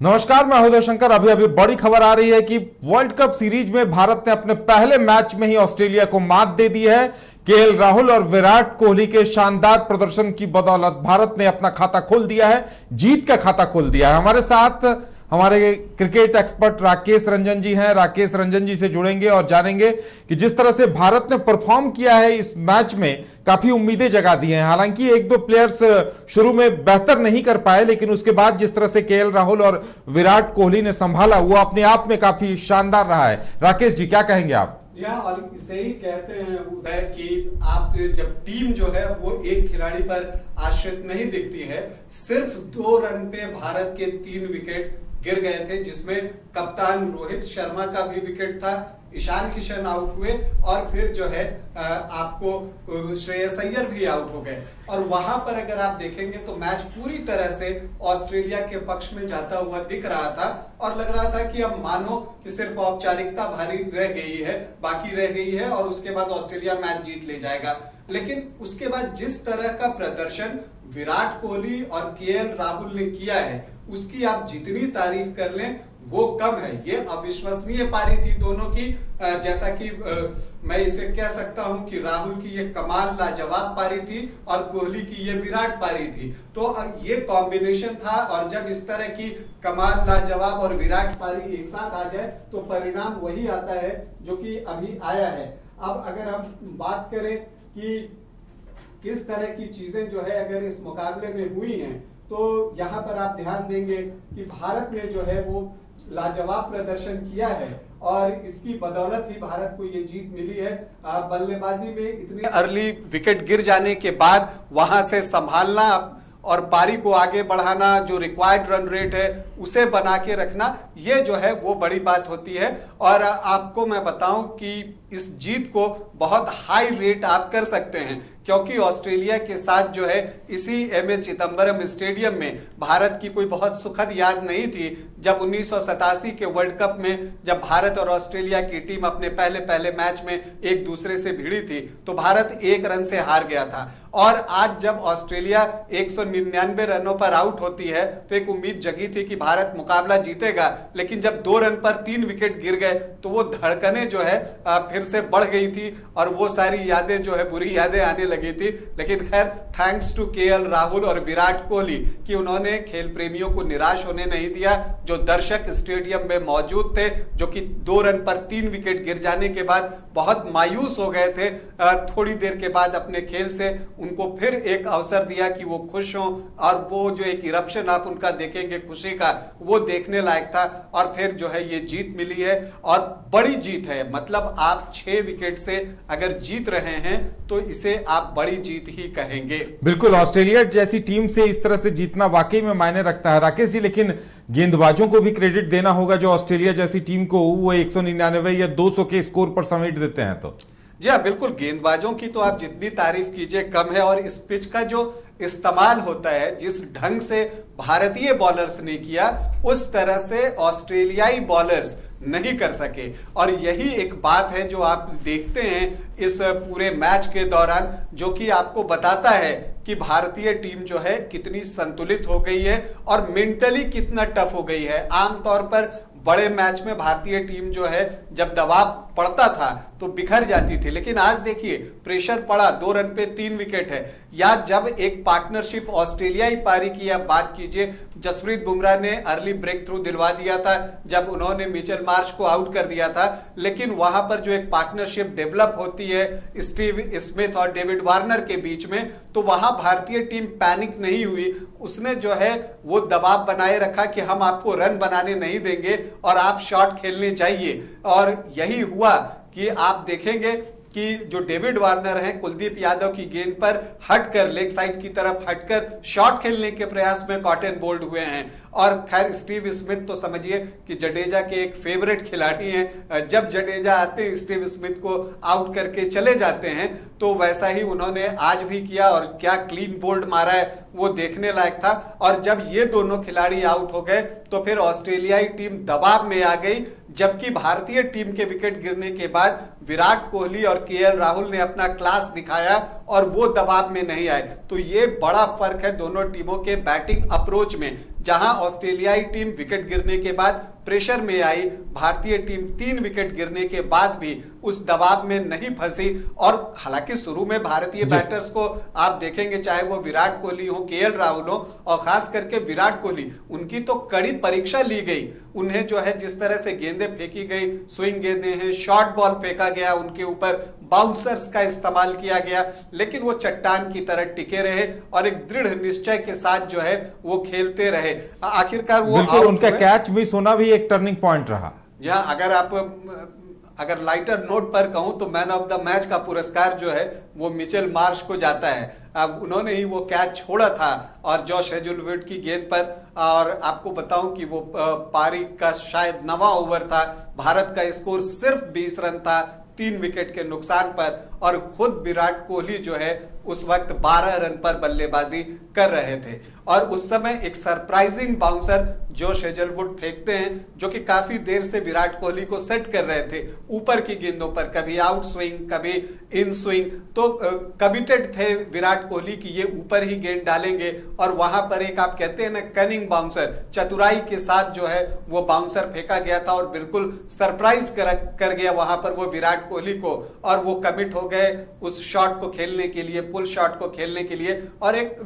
नमस्कार, मैं उदय शंकर। अभी अभी बड़ी खबर आ रही है कि वर्ल्ड कप सीरीज में भारत ने अपने पहले मैच में ही ऑस्ट्रेलिया को मात दे दी है। केएल राहुल और विराट कोहली के शानदार प्रदर्शन की बदौलत भारत ने अपना खाता खोल दिया है, जीत का खाता खोल दिया है। हमारे साथ हमारे क्रिकेट एक्सपर्ट राकेश रंजन जी हैं। राकेश रंजन जी से जुड़ेंगे और जानेंगे कि जिस तरह से भारत ने परफॉर्म किया है इस मैच में, काफी उम्मीदें जगा दी हैं। हालांकि एक दो प्लेयर्स शुरू में बेहतर नहीं कर पाए, लेकिन उसके बाद जिस तरह से केएल राहुल और विराट कोहली ने संभाला, वो अपने आप में काफी शानदार रहा है। राकेश जी, क्या कहेंगे आप? जी हाँ, और इसे ही कहते हैं उदय कि आप जब टीम जो है वो एक खिलाड़ी पर आश्रित नहीं दिखती है। सिर्फ 2 रन पे भारत के 3 विकेट गिर गए थे, जिसमें कप्तान रोहित शर्मा का भी विकेट था, ईशान किशन आउट हुए और फिर जो है आपको श्रेयस अय्यर भी आउट हो गए। और वहां पर अगर आप देखेंगे तो मैच पूरी तरह से ऑस्ट्रेलिया के पक्ष में जाता हुआ दिख रहा था और लग रहा था कि अब मानो कि सिर्फ औपचारिकता भारी रह गई है, बाकी रह गई है और उसके बाद ऑस्ट्रेलिया मैच जीत ले जाएगा। लेकिन उसके बाद जिस तरह का प्रदर्शन विराट कोहली और केएल राहुल ने किया है, उसकी आप जितनी तारीफ कर लें वो कम है। ये अविश्वसनीय पारी थी दोनों की। जैसा कि मैं इसे कह सकता हूं कि राहुल की ये कमाल लाजवाब पारी थी और कोहली की ये विराट पारी थी। तो ये कॉम्बिनेशन था, और जब इस तरह की कमाल लाजवाब और विराट पारी एक साथ आ जाए तो परिणाम वही आता है जो कि अभी आया है। अब अगर हम बात करें कि किस तरह की चीजें जो है अगर इस मुकाबले में हुई हैं, तो यहाँ पर आप ध्यान देंगे कि भारत ने जो है वो लाजवाब प्रदर्शन किया है और इसकी बदौलत ही भारत को ये जीत मिली है। बल्लेबाजी में इतनी अर्ली विकेट गिर जाने के बाद वहां से संभालना और पारी को आगे बढ़ाना, जो रिक्वायर्ड रन रेट है उसे बना के रखना, ये जो है वो बड़ी बात होती है। और आपको मैं बताऊं कि इस जीत को बहुत हाई रेट आप कर सकते हैं, क्योंकि ऑस्ट्रेलिया के साथ जो है इसी एमए चिदंबरम स्टेडियम में भारत की कोई बहुत सुखद याद नहीं थी। जब 1987 के वर्ल्ड कप में जब भारत और ऑस्ट्रेलिया की टीम अपने पहले मैच में एक दूसरे से भिड़ी थी तो भारत 1 रन से हार गया था। और आज जब ऑस्ट्रेलिया 199 रनों पर आउट होती है तो एक उम्मीद जगी थी कि भारत मुकाबला जीतेगा, लेकिन जब 2 रन पर 3 विकेट गिर गए तो वो धड़कनें जो है फिर से बढ़ गई थी और वो सारी यादें जो है बुरी यादें आने लगी थी। लेकिन खैर, थैंक्स टू केएल राहुल और विराट कोहली कि उन्होंने खेल प्रेमियों को निराश होने नहीं दिया। जो दर्शक स्टेडियम में मौजूद थे, जो कि 2 रन पर 3 विकेट गिर जाने के बाद बहुत मायूस हो गए थे, थोड़ी देर के बाद अपने खेल से उनको फिर एक अवसर दिया कि वो खुश हों, और वो जो एक इरप्शन आप उनका देखेंगे खुशी का, वो देखने लायक था। और फिर जो है ये जीत मिली है और बड़ी जीत है। मतलब आप 6 विकेट से अगर जीत रहे हैं तो इसे आप बड़ी जीत ही कहेंगे। बिल्कुल, ऑस्ट्रेलिया जैसी टीम से इस तरह से जीतना वाकई में मायने रखता है राकेश जी। लेकिन गेंदबाजों को भी क्रेडिट देना होगा, जो ऑस्ट्रेलिया जैसी टीम को वो 199 या 200 के स्कोर पर समेट देते हैं। तो जी हाँ, बिल्कुल, गेंदबाजों की तो आप जितनी तारीफ कीजिए कम है। और इस पिच का जो इस्तेमाल होता है, जिस ढंग से भारतीय बॉलर्स ने किया, उस तरह से ऑस्ट्रेलियाई बॉलर्स नहीं कर सके। और यही एक बात है जो आप देखते हैं इस पूरे मैच के दौरान, जो कि आपको बताता है कि भारतीय टीम जो है कितनी संतुलित हो गई है और मेंटली कितना टफ हो गई है। आमतौर पर बड़े मैच में भारतीय टीम जो है जब दबाव पड़ता था तो बिखर जाती थी, लेकिन आज देखिए प्रेशर पड़ा, 2 रन पे 3 विकेट है। या जब एक पार्टनरशिप ऑस्ट्रेलियाई पारी की आप बात कीजिए, जसप्रीत बुमराह ने अर्ली ब्रेक थ्रू दिलवा दिया था जब उन्होंने मिचेल मार्श को आउट कर दिया था, लेकिन वहां पर जो एक पार्टनरशिप डेवलप होती है स्टीव स्मिथ और डेविड वार्नर के बीच में, तो वहां भारतीय टीम पैनिक नहीं हुई। उसने जो है वो दबाव बनाए रखा कि हम आपको रन बनाने नहीं देंगे और आप शॉट खेलने चाहिए। और यही हुआ कि आप देखेंगे कि जो डेविड वार्नर हैं, कुलदीप यादव की गेंद पर हटकर लेग साइड की तरफ हटकर शॉट खेलने के प्रयास में कॉट एंड बोल्ड हुए हैं। और खैर, स्टीव स्मिथ तो समझिए कि जडेजा के एक फेवरेट खिलाड़ी हैं। जब जडेजा आते हैं स्टीव स्मिथ को आउट करके चले जाते हैं, तो वैसा ही उन्होंने आज भी किया और क्या क्लीन बोल्ड मारा है वो देखने लायक था। और जब ये दोनों खिलाड़ी आउट हो गए तो फिर ऑस्ट्रेलियाई टीम दबाव में आ गई, जबकि भारतीय टीम के विकेट गिरने के बाद विराट कोहली और केएल राहुल ने अपना क्लास दिखाया और वो दबाव में नहीं आए। तो ये बड़ा फर्क है दोनों टीमों के बैटिंग अप्रोच में। जहां ऑस्ट्रेलियाई टीम विकेट गिरने के बाद प्रेशर में आई, भारतीय टीम 3 विकेट गिरने के बाद भी उस दबाव में नहीं फंसी। और हालांकि शुरू में भारतीय बैटर्स को आप देखेंगे, चाहे वो विराट कोहली हो, केएल राहुल हो, और खास करके विराट कोहली, उनकी तो कड़ी परीक्षा ली गई। उन्हें जो है जिस तरह से गेंदें फेंकी गई, स्विंग गेंदें हैं, शॉर्ट बॉल फेंका गया उनके ऊपर, बाउंसर्स का इस्तेमाल किया गया, लेकिन वो चट्टान की तरह टिके रहे और एक दृढ़ निश्चय के साथ जो है वो खेलते रहे। आखिरकार वो उनका कैच मिस होना भी एक टर्निंग पॉइंट रहा। जहां अगर लाइटर नोट पर कहूं तो मैन ऑफ द मैच का पुरस्कार जो है वो मिचेल मार्श को जाता है। अब उन्होंने ही वो कैच छोड़ा था और जॉश हेजलवुड की गेंद पर, और आपको बताऊं कि वो पारी का शायद 9वां ओवर था, भारत का स्कोर सिर्फ 20 रन था 3 विकेट के नुकसान पर, और खुद विराट कोहली जो है उस वक्त 12 रन पर बल्लेबाजी कर रहे थे। और उस समय एक सरप्राइजिंग बाउंसर जोश हेजलवुड फेंकते हैं, जो कि काफी देर से विराट कोहली को सेट कर रहे थे ऊपर की गेंदों पर, कभी आउट स्विंग कभी इन स्विंग। तो कमिटेड थे विराट कोहली कि ये ऊपर ही गेंद डालेंगे, और वहां पर एक आप कहते हैं ना कनिंग बाउंसर, चतुराई के साथ जो है वो बाउंसर फेंका गया था और बिल्कुल सरप्राइज कर गया वहां पर वो विराट कोहली को, और वो कमिट हो गए उस शॉट को खेलने के लिए, पुल शॉट को खेलने के लिए। और एक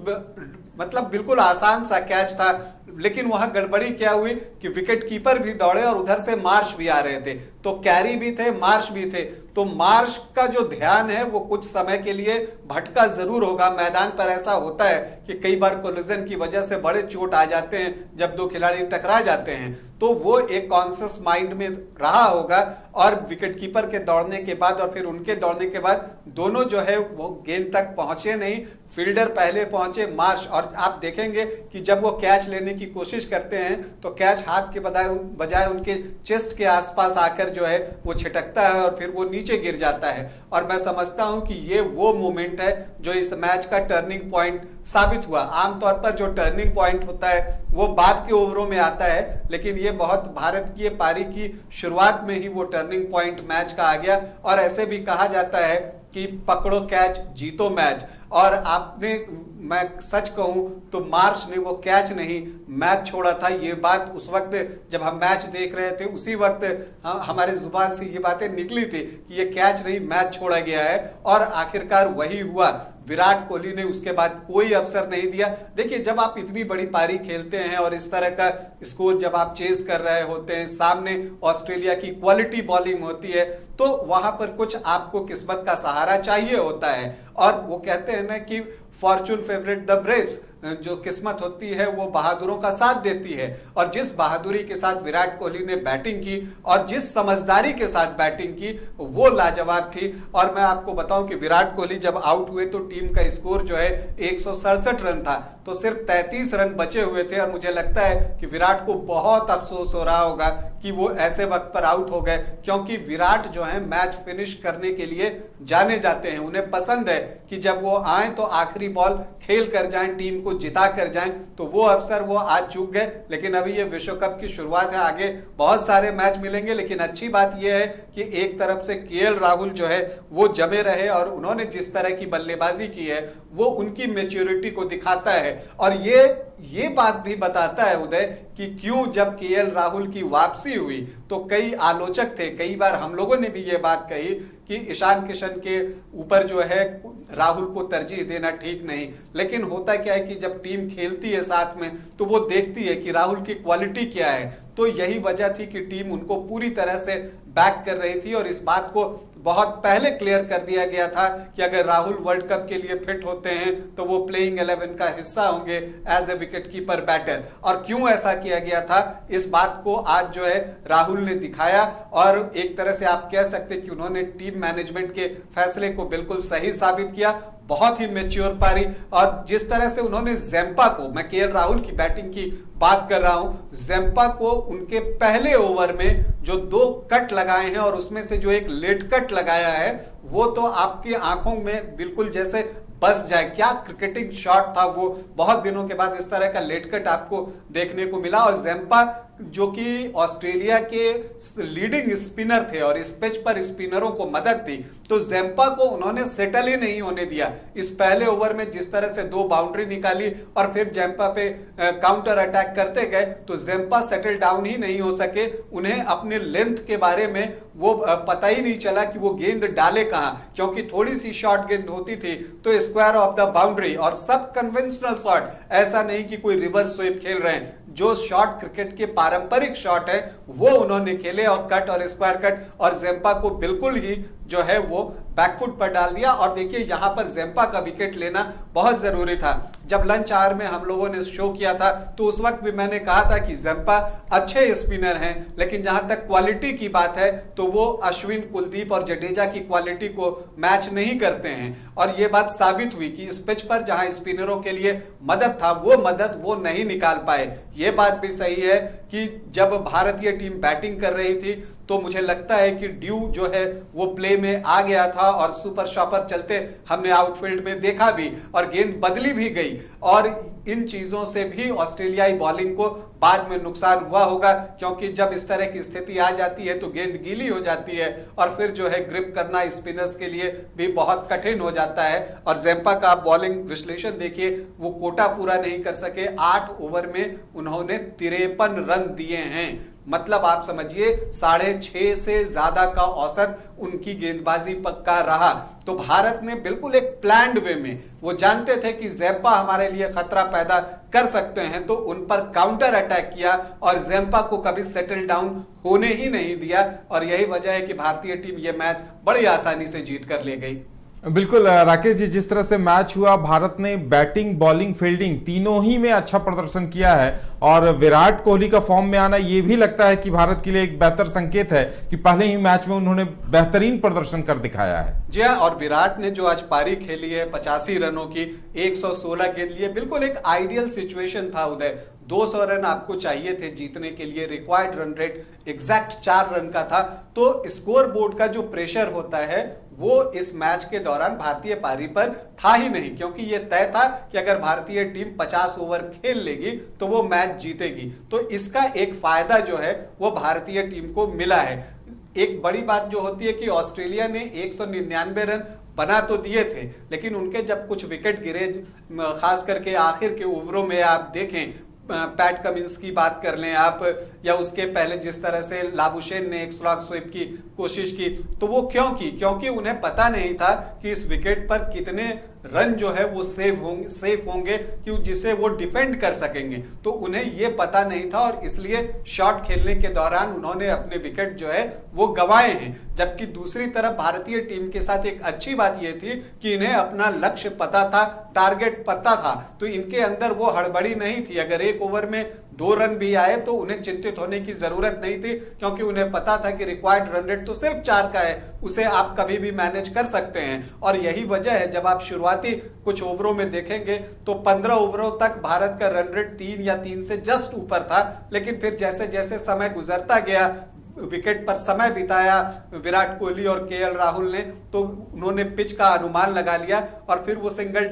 मतलब बिल्कुल आसान सा कैच था, लेकिन वहां गड़बड़ी क्या हुई कि विकेट कीपर भी दौड़े और उधर से मार्श भी आ रहे थे, तो कैरी भी थे, मार्श भी थे। तो मार्श का जो ध्यान है वो कुछ समय के लिए भटका जरूर होगा। मैदान पर ऐसा होता है कि कई बार कोलिजन की वजह से बड़े चोट आ जाते हैं जब दो खिलाड़ी टकरा जाते हैं, तो वो एक कॉन्शियस माइंड में रहा होगा। और विकेट कीपर के दौड़ने के बाद और फिर उनके दौड़ने के बाद दोनों जो है वो गेंद तक पहुंचे नहीं, फील्डर पहले पहुंचे, मार्श। और आप देखेंगे कि जब वो कैच लेने की कोशिश करते हैं तो कैच हाथ के बजाय उनके चेस्ट के आसपास आकर जो है वो छिटकता है और फिर वो नीचे गिर जाता है। और मैं समझता हूं कि ये वो मोमेंट है जो इस मैच का टर्निंग पॉइंट साबित हुआ। आमतौर पर जो टर्निंग पॉइंट होता है वो बाद के ओवरों में आता है, लेकिन ये बहुत भारत की पारी की शुरुआत में ही वो टर्निंग पॉइंट मैच का आ गया। और ऐसे भी कहा जाता है कि पकड़ो कैच जीतो मैच। और मैं सच कहूं तो मार्श ने वो कैच नहीं मैच छोड़ा था। ये बात उस वक्त जब हम मैच देख रहे थे उसी वक्त हमारे जुबान से ये बातें निकली थी कि ये कैच नहीं मैच छोड़ा गया है, और आखिरकार वही हुआ। विराट कोहली ने उसके बाद कोई अवसर नहीं दिया। देखिए, जब आप इतनी बड़ी पारी खेलते हैं और इस तरह का स्कोर जब आप चेज कर रहे होते हैं, सामने ऑस्ट्रेलिया की क्वालिटी बॉलिंग होती है, तो वहां पर कुछ आपको किस्मत का सहारा चाहिए होता है। और वो कहते हैं ना कि फॉर्चून फेवरेट द ब्रेव्स, जो किस्मत होती है वो बहादुरों का साथ देती है। और जिस बहादुरी के साथ विराट कोहली ने बैटिंग की और जिस समझदारी के साथ बैटिंग की वो लाजवाब थी। और मैं आपको बताऊं कि विराट कोहली जब आउट हुए तो टीम का स्कोर जो है 167 रन था, तो सिर्फ 33 रन बचे हुए थे। और मुझे लगता है कि विराट को बहुत अफसोस हो रहा होगा कि वो ऐसे वक्त पर आउट हो गए, क्योंकि विराट जो है मैच फिनिश करने के लिए जाने जाते हैं। उन्हें पसंद है कि जब वो आए तो आखिरी बॉल खेल कर जाएं, टीम को जिता कर जाएं। तो वो अवसर वो आज चूक गए। लेकिन अभी ये विश्व कप की शुरुआत है, आगे बहुत सारे मैच मिलेंगे। लेकिन अच्छी बात ये है कि एक तरफ से केएल राहुल जो है वो जमे रहे और उन्होंने जिस तरह की बल्लेबाजी की है वो उनकी मैच्योरिटी को दिखाता है। और ये बात भी बताता है उदय कि क्यों जब केएल राहुल की वापसी हुई तो कई आलोचक थे, कई बार हम लोगों ने भी ये बात कही कि ईशान किशन के ऊपर जो है राहुल को तरजीह देना ठीक नहीं। लेकिन होता क्या है कि जब टीम खेलती है साथ में तो वो देखती है कि राहुल की क्वालिटी क्या है। तो यही वजह थी कि टीम उनको पूरी तरह से बैक कर रही थी और इस बात को बहुत पहले क्लियर कर दिया गया था कि अगर राहुल वर्ल्ड कप के लिए फिट होते हैं तो वो प्लेइंग 11 का हिस्सा होंगे as a wicket keeper batter. और क्यों ऐसा किया गया था इस बात को आज जो है राहुल ने दिखाया। और एक तरह से आप कह सकते कि उन्होंने टीम मैनेजमेंट के फैसले को बिल्कुल सही साबित किया। बहुत ही मैच्योर पारी। और जिस तरह से उन्होंने जेम्पा को, मैं केएल राहुल की बैटिंग की बात कर रहा हूं, जेम्पा को उनके पहले ओवर में जो 2 कट लगाए हैं और उसमें से जो एक लेट कट लगाया है वो तो आपकी आंखों में बिल्कुल जैसे बस जाए। क्या क्रिकेटिंग शॉट था वो, बहुत दिनों के बाद इस तरह का लेट कट आपको देखने को मिला। और ज़ेम्पा जो कि ऑस्ट्रेलिया के लीडिंग स्पिनर थे और इस पिच पर स्पिनरों को मदद थी, तो ज़ेम्पा को उन्होंने सेटल ही नहीं होने दिया। इस पहले ओवर में जिस तरह से 2 बाउंड्री निकाली और फिर ज़ेम्पा पे काउंटर अटैक करते गए, तो ज़ेम्पा सेटल डाउन ही नहीं हो सके। उन्हें अपने लेंथ के बारे में वो पता ही नहीं चला कि वो गेंद डाले कहां, क्योंकि थोड़ी सी शॉर्ट गेंद होती थी तो स्क्वायर ऑफ द बाउंड्री, और सब कन्वेंशनल शॉट, ऐसा नहीं कि कोई रिवर्स स्वीप खेल रहे हैं। जो शॉट क्रिकेट के पारंपरिक शॉट है वो उन्होंने खेले, और कट और स्क्वायर कट, और ज़ेम्पा को बिल्कुल ही जो है वो बैकफुट पर डाल दिया। और देखिए यहां पर ज़ेम्पा का विकेट लेना बहुत जरूरी था। जब लंच आवर में हम लोगों ने शो किया था तो उस वक्त भी मैंने कहा था कि ज़ेम्पा अच्छे स्पिनर हैं, लेकिन जहां तक क्वालिटी की बात है तो वो अश्विन, कुलदीप और जडेजा की क्वालिटी को मैच नहीं करते हैं। और ये बात साबित हुई कि इस पिच पर जहां स्पिनरों के लिए मदद था वो मदद वो नहीं निकाल पाए। ये बात भी सही है कि जब भारतीय टीम बैटिंग कर रही थी तो मुझे लगता है कि ड्यू जो है वो प्ले में आ गया था, और सुपर शॉपर चलते हमने आउटफील्ड में देखा भी, और गेंद बदली भी गई। और इन चीजों से भी ऑस्ट्रेलियाई बॉलिंग को बाद में नुकसान हुआ होगा, क्योंकि जब इस तरह की स्थिति आ जाती है तो गेंद गीली हो जाती है और फिर जो है ग्रिप करना स्पिनर्स के लिए भी बहुत कठिन हो जाता है। और ज़ेम्पा का बॉलिंग विश्लेषण देखिए, वो कोटा पूरा नहीं कर सके। 8 ओवर में उन्होंने 53 रन दिए हैं, मतलब आप समझिए 6.5 से ज्यादा का औसत उनकी गेंदबाजी पक्का रहा। तो भारत ने बिल्कुल एक प्लान्ड वे में, वो जानते थे कि ज़ेम्पा हमारे लिए खतरा पैदा कर सकते हैं, तो उन पर काउंटर अटैक किया और ज़ेम्पा को कभी सेटल डाउन होने ही नहीं दिया। और यही वजह है कि भारतीय टीम ये मैच बड़ी आसानी से जीत कर ले गई। बिल्कुल राकेश जी, जिस तरह से मैच हुआ, भारत ने बैटिंग, बॉलिंग, फील्डिंग तीनों ही में अच्छा प्रदर्शन किया है, और विराट कोहली का फॉर्म में आना ये भी लगता है कि भारत के लिए एक बेहतर संकेत है कि पहले ही मैच में उन्होंने बेहतरीन प्रदर्शन कर दिखाया है। जी हाँ, और विराट ने जो आज पारी खेली है 85 रनों की, 116 गेंद लिए, बिल्कुल एक आइडियल सिचुएशन था उदय। 200 रन आपको चाहिए थे जीतने के लिए, required run rate exact 4 run का था। तो स्कोर बोर्ड का जो प्रेशर होता है वो इस मैच के दौरान भारतीय पारी पर था ही नहीं, क्योंकि ये तय था कि अगर भारतीय टीम 50 ओवर खेल लेगी तो वो मैच जीतेगी। तो इसका एक फायदा जो है वो भारतीय टीम को मिला है। एक बड़ी बात जो होती है कि ऑस्ट्रेलिया ने 199 रन बना तो दिए थे, लेकिन उनके जब कुछ विकेट गिरे, खास करके आखिर के ओवरों में आप देखें, पैट कमिंस की बात कर लें आप, या उसके पहले जिस तरह से लाबुशेन ने एक स्लॉग स्वीप की कोशिश की, तो वो क्यों की? क्योंकि उन्हें पता नहीं था कि इस विकेट पर कितने रन जो है वो सेफ होंगे कि जिसे वो डिफेंड कर सकेंगे। तो उन्हें ये पता नहीं था, और इसलिए शॉट खेलने के दौरान उन्होंने अपने विकेट जो है वो गंवाए हैं। जबकि दूसरी तरफ भारतीय टीम के साथ एक अच्छी बात यह थी कि इन्हें अपना लक्ष्य पता था, टारगेट पता था, तो इनके अंदर वो हड़बड़ी नहीं थी। अगर एक ओवर में 2 रन भी आए तो उन्हें चिंतित होने की जरूरत नहीं थी, क्योंकि उन्हें पता था कि रिक्वायर्ड रन रेट तो सिर्फ 4 का है, उसे आप कभी भी मैनेज कर सकते हैं। और यही वजह है, जब आप शुरुआती कुछ ओवरों में देखेंगे तो 15 ओवरों तक भारत का रन रेट 3 या 3 से जस्ट ऊपर था, लेकिन फिर जैसे जैसे समय गुजरता गया, विकेट पर समय बिताया विराट कोहली और केएल राहुल ने, तो उन्होंने पिच का अनुमान लगा लिया और फिर वो सिंगल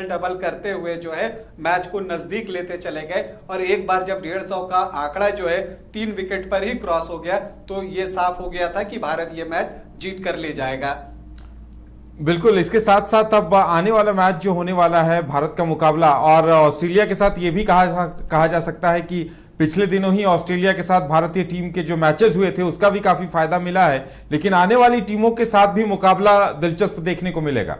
डबल करते हुए जो है मैच को नजदीक लेते चले गए। और एक बार जब 150 का आंकड़ा जो है 3 विकेट पर ही क्रॉस हो गया तो ये साफ हो गया था कि भारत ये मैच जीत कर ले जाएगा। बिल्कुल, इसके साथ साथ अब आने वाला मैच जो होने वाला है भारत का मुकाबला, और ऑस्ट्रेलिया के साथ ये भी कहा जा सकता है कि पिछले दिनों ही ऑस्ट्रेलिया के साथ भारतीय टीम के जो मैचेस हुए थे उसका भी काफी फायदा मिला है, लेकिन आने वाली टीमों के साथ भी मुकाबला दिलचस्प देखने को मिलेगा।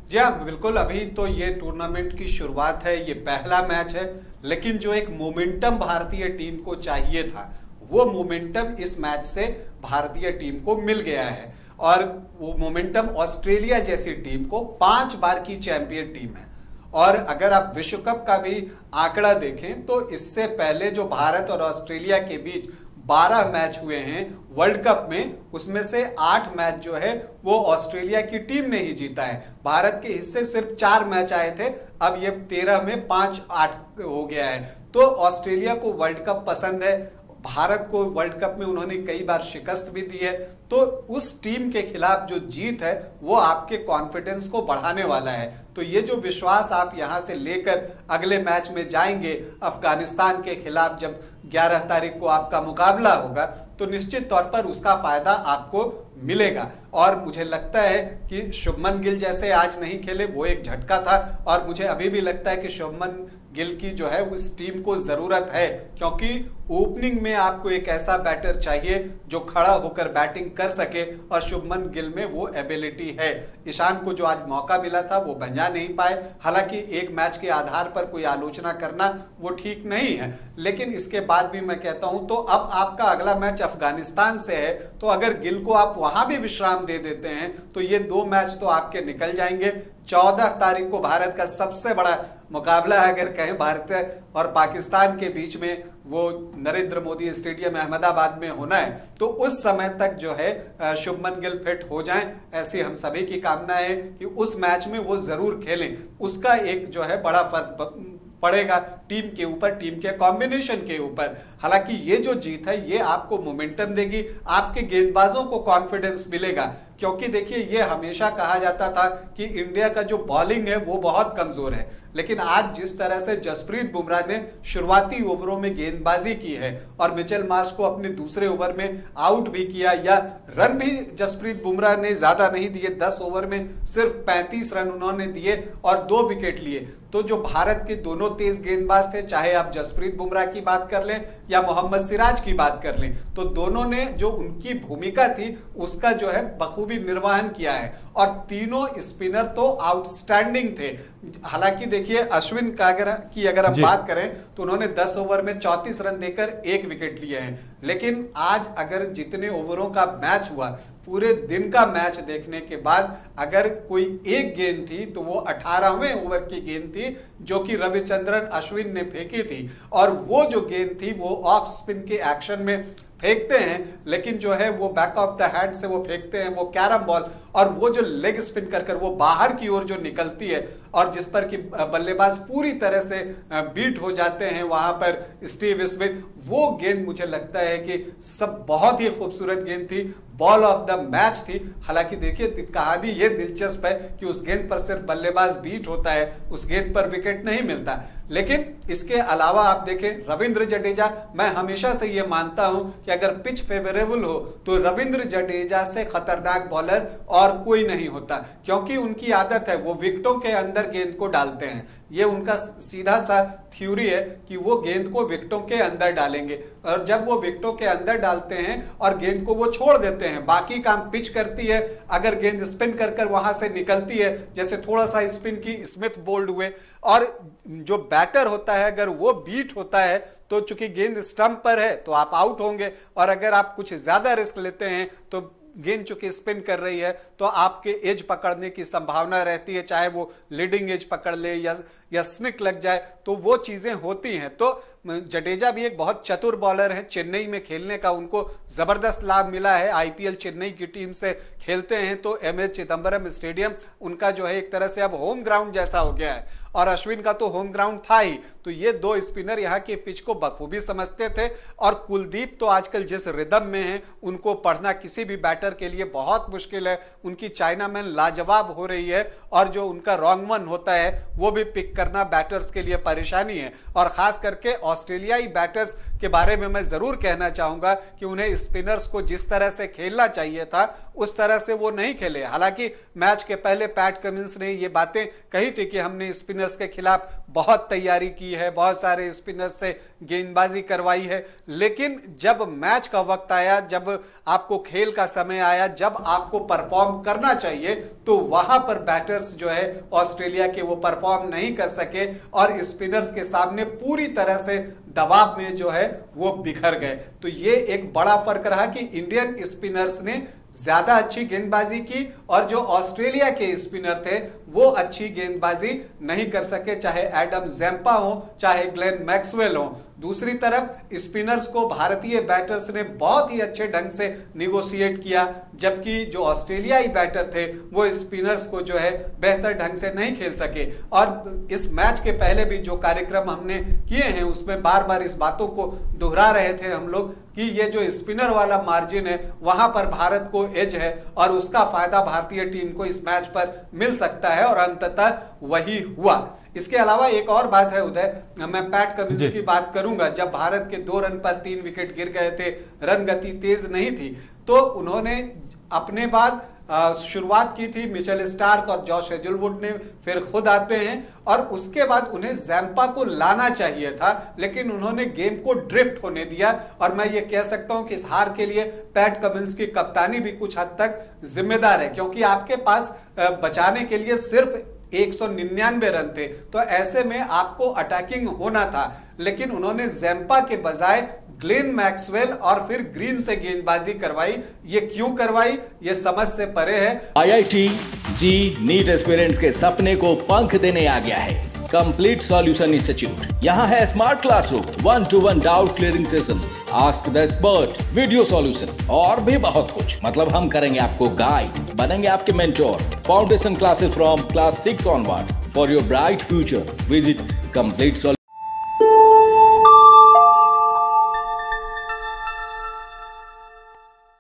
जी हाँ, बिल्कुल। अभी तो ये टूर्नामेंट की शुरुआत है, ये पहला मैच है, लेकिन जो एक मोमेंटम भारतीय टीम को चाहिए था वो मोमेंटम इस मैच से भारतीय टीम को मिल गया है। और वो मोमेंटम ऑस्ट्रेलिया जैसी टीम को 5 बार की चैंपियन टीम है। और अगर आप विश्व कप का भी आंकड़ा देखें तो इससे पहले जो भारत और ऑस्ट्रेलिया के बीच 12 मैच हुए हैं वर्ल्ड कप में, उसमें से 8 मैच जो है वो ऑस्ट्रेलिया की टीम ने ही जीता है। भारत के हिस्से सिर्फ 4 मैच आए थे, अब ये 13 में 5-8 हो गया है। तो ऑस्ट्रेलिया को वर्ल्ड कप पसंद है, भारत को वर्ल्ड कप में उन्होंने कई बार शिकस्त भी दी है। तो उस टीम के खिलाफ जो जीत है वो आपके कॉन्फिडेंस को बढ़ाने वाला है। तो ये जो विश्वास आप यहां से लेकर अगले मैच में जाएंगे अफगानिस्तान के खिलाफ, जब 11 तारीख को आपका मुकाबला होगा, तो निश्चित तौर पर उसका फायदा आपको मिलेगा। और मुझे लगता है कि शुभमन गिल जैसे आज नहीं खेले, वो एक झटका था। और मुझे अभी भी लगता है कि शुभमन गिल की जो है उस टीम को जरूरत है, क्योंकि ओपनिंग में आपको एक ऐसा बैटर चाहिए जो खड़ा होकर बैटिंग कर सके, और शुभमन गिल में वो एबिलिटी है। ईशान को जो आज मौका मिला था वो बजा नहीं पाए। हालांकि एक मैच के आधार पर कोई आलोचना करना वो ठीक नहीं है, लेकिन इसके बाद भी मैं कहता हूं, तो अब आपका अगला मैच अफगानिस्तान से है, तो अगर गिल को आप वहां भी विश्राम दे देते हैं तो ये 2 मैच तो आपके निकल जाएंगे। 14 तारीख को भारत का सबसे बड़ा मुकाबला है, अगर कहें भारत और पाकिस्तान के बीच में, वो नरेंद्र मोदी स्टेडियम अहमदाबाद में होना है। तो उस समय तक जो है शुभमन गिल फिट हो जाएं, ऐसी हम सभी की कामना है कि उस मैच में वो जरूर खेलें। उसका एक जो है बड़ा फर्क पड़ेगा टीम के ऊपर, टीम के कॉम्बिनेशन के ऊपर। हालांकि ये जो जीत है ये आपको मोमेंटम देगी, आपके गेंदबाजों को कॉन्फिडेंस मिलेगा, क्योंकि देखिए ये हमेशा कहा जाता था कि इंडिया का जो बॉलिंग है वो बहुत कमजोर है, लेकिन आज जिस तरह से जसप्रीत बुमराह ने शुरुआती ओवरों में गेंदबाजी की है और मिचेल मार्श को अपने दूसरे ओवर में आउट भी किया, या रन भी जसप्रीत बुमराह ने ज्यादा नहीं दिए, 10 ओवर में सिर्फ 35 रन उन्होंने दिए और 2 विकेट लिए। तो जो भारत के दोनों तेज गेंदबाज थे, चाहे आप जसप्रीत बुमराह की बात कर लें या मोहम्मद सिराज की बात कर लें, तो दोनों ने जो उनकी भूमिका थी उसका जो है बखूबी निर्वहन किया है, और तीनों स्पिनर तो आउटस्टैंडिंग थे। हालांकि देखिए अश्विन का अगर हम बात करें तो उन्होंने 10 ओवर में 34 रन देकर 1 विकेट लिए हैं, लेकिन आज अगर जितने ओवरों का मैच हुआ, पूरे दिन का मैच देखने के बाद अगर कोई एक गेंद थी तो वो 18वें ओवर की गेंद थी जो कि रविचंद्रन अश्विन ने फेंकी थी, और वो जो गेंद थी वो ऑफ स्पिन के एक्शन में फेंकते हैं, लेकिन जो है वो बैक ऑफ द हैंड से वो फेंकते हैं, वो कैरम बॉल, और वो जो लेग स्पिन कर वो बाहर की ओर जो निकलती है, और जिस पर कि बल्लेबाज पूरी तरह से बीट हो जाते हैं वहां पर स्टीव स्मिथ, वो गेंद मुझे लगता है कि सब बहुत ही खूबसूरत गेंद थी, बॉल ऑफ द मैच थी। हालांकि देखिए कहानी ये दिलचस्प है कि उस गेंद पर सिर्फ बल्लेबाज बीट होता है, उस गेंद पर विकेट नहीं मिलता। लेकिन इसके अलावा आप देखें रविंद्र जडेजा, मैं हमेशा से ये मानता हूं कि अगर पिच फेवरेबल हो तो रविंद्र जडेजा से खतरनाक बॉलर और कोई नहीं होता, क्योंकि उनकी आदत है वो विकेटों के अंदर गेंद को डालते हैं। ये उनका सीधा सा थ्योरी है कि वो गेंद को विकेटों के अंदर डालेंगे, और जब वो विकेटों के अंदर डालते हैं और गेंद को वो छोड़ देते हैं, बाकी काम पिच करती है। अगर गेंद स्पिन कर वहां से निकलती है, जैसे थोड़ा सा स्पिन की स्मिथ बोल्ड हुए, और जो बैटर होता है अगर वो बीट होता है तो चूंकि गेंद स्टंप पर है तो आप आउट होंगे, और अगर आप कुछ ज्यादा रिस्क लेते हैं तो गेंद चूंकि स्पिन कर रही है तो आपके एज पकड़ने की संभावना रहती है, चाहे वो लीडिंग एज पकड़ ले या स्निक लग जाए, तो वो चीजें होती हैं। तो जडेजा भी एक बहुत चतुर बॉलर है, चेन्नई में खेलने का उनको जबरदस्त लाभ मिला है, आईपीएल चेन्नई की टीम से खेलते हैं, तो एमए चिदंबरम स्टेडियम उनका जो है एक तरह से अब होम ग्राउंड जैसा हो गया है, और अश्विन का तो होम ग्राउंड था ही। तो ये 2 स्पिनर यहाँ के पिच को बखूबी समझते थे, और कुलदीप तो आजकल जिस रिदम में है उनको पढ़ना किसी भी बैटर के लिए बहुत मुश्किल है। उनकी चाइनामैन लाजवाब हो रही है, और जो उनका रॉन्ग वन होता है वो भी पिक करना बैटर्स के लिए परेशानी है। और खास करके ऑस्ट्रेलियाई बैटर्स के बारे में मैं जरूर कहना चाहूंगा कि उन्हें स्पिनर्स को जिस तरह से खेलना चाहिए था उस तरह से वो नहीं खेले। हालांकि मैच के पहले पैट कमिंस ने ये बातें कही थी कि हमने स्पिनर्स के खिलाफ बहुत तैयारी की है, बहुत सारे स्पिनर्स से गेंदबाजी करवाई है, लेकिन जब मैच का वक्त आया, जब आपको खेल का समय आया, जब आपको परफॉर्म करना चाहिए, तो वहां पर बैटर्स जो है ऑस्ट्रेलिया के वो परफॉर्म नहीं कर सके, और स्पिनर्स के सामने पूरी तरह से दबाव में जो है वो बिखर गए। तो ये एक बड़ा फर्क रहा कि इंडियन स्पिनर्स ने ज्यादा अच्छी गेंदबाजी की, और जो ऑस्ट्रेलिया के स्पिनर थे वो अच्छी गेंदबाजी नहीं कर सके, चाहे एडम ज़ेम्पा हो चाहे ग्लेन मैक्सवेल हो। दूसरी तरफ स्पिनर्स को भारतीय बैटर्स ने बहुत ही अच्छे ढंग से निगोशिएट किया, जबकि जो ऑस्ट्रेलियाई बैटर थे वो स्पिनर्स को जो है बेहतर ढंग से नहीं खेल सके। और इस मैच के पहले भी जो कार्यक्रम हमने किए हैं उसमें बार बार इस बातों को दोहरा रहे थे हम लोग कि ये जो स्पिनर वाला मार्जिन है वहां पर भारत को एज है और उसका फायदा भारतीय टीम को इस मैच पर मिल सकता है, और अंततः वही हुआ। इसके अलावा एक और बात है उदय, मैं पैट कमिंस की बात करूंगा। जब भारत के 2 रन पर 3 विकेट गिर गए थे, रन गति तेज नहीं थी, तो उन्होंने अपने बाद शुरुआत की थी मिचेल स्टार्क और जॉश हेजलवुड ने, फिर खुद आते हैं और उसके बाद उन्हें जैम्पा को लाना चाहिए था, लेकिन उन्होंने गेम को ड्रिफ्ट होने दिया। और मैं ये कह सकता हूं कि इस हार के लिए पैट कमिंस की कप्तानी भी कुछ हद तक जिम्मेदार है, क्योंकि आपके पास बचाने के लिए सिर्फ 199 रन थे, तो ऐसे में आपको अटैकिंग होना था, लेकिन उन्होंने जैम्पा के बजाय ग्लेन मैक्सवेल और फिर ग्रीन से गेंदबाजी करवाई। ये क्यों करवाई, ये समझ से परे है। IIT जी नीट एस्पिरेंट्स के सपने को पंख देने आ गया है कंप्लीट सॉल्यूशन इंस्टीट्यूट। यहाँ है smart classroom, 1-to-1 doubt clearing session, ask the expert, video solution और भी बहुत कुछ। मतलब हम करेंगे आपको गाइड, बनेंगे आपके mentor. Foundation classes from class 6 onwards for your bright future. Visit complete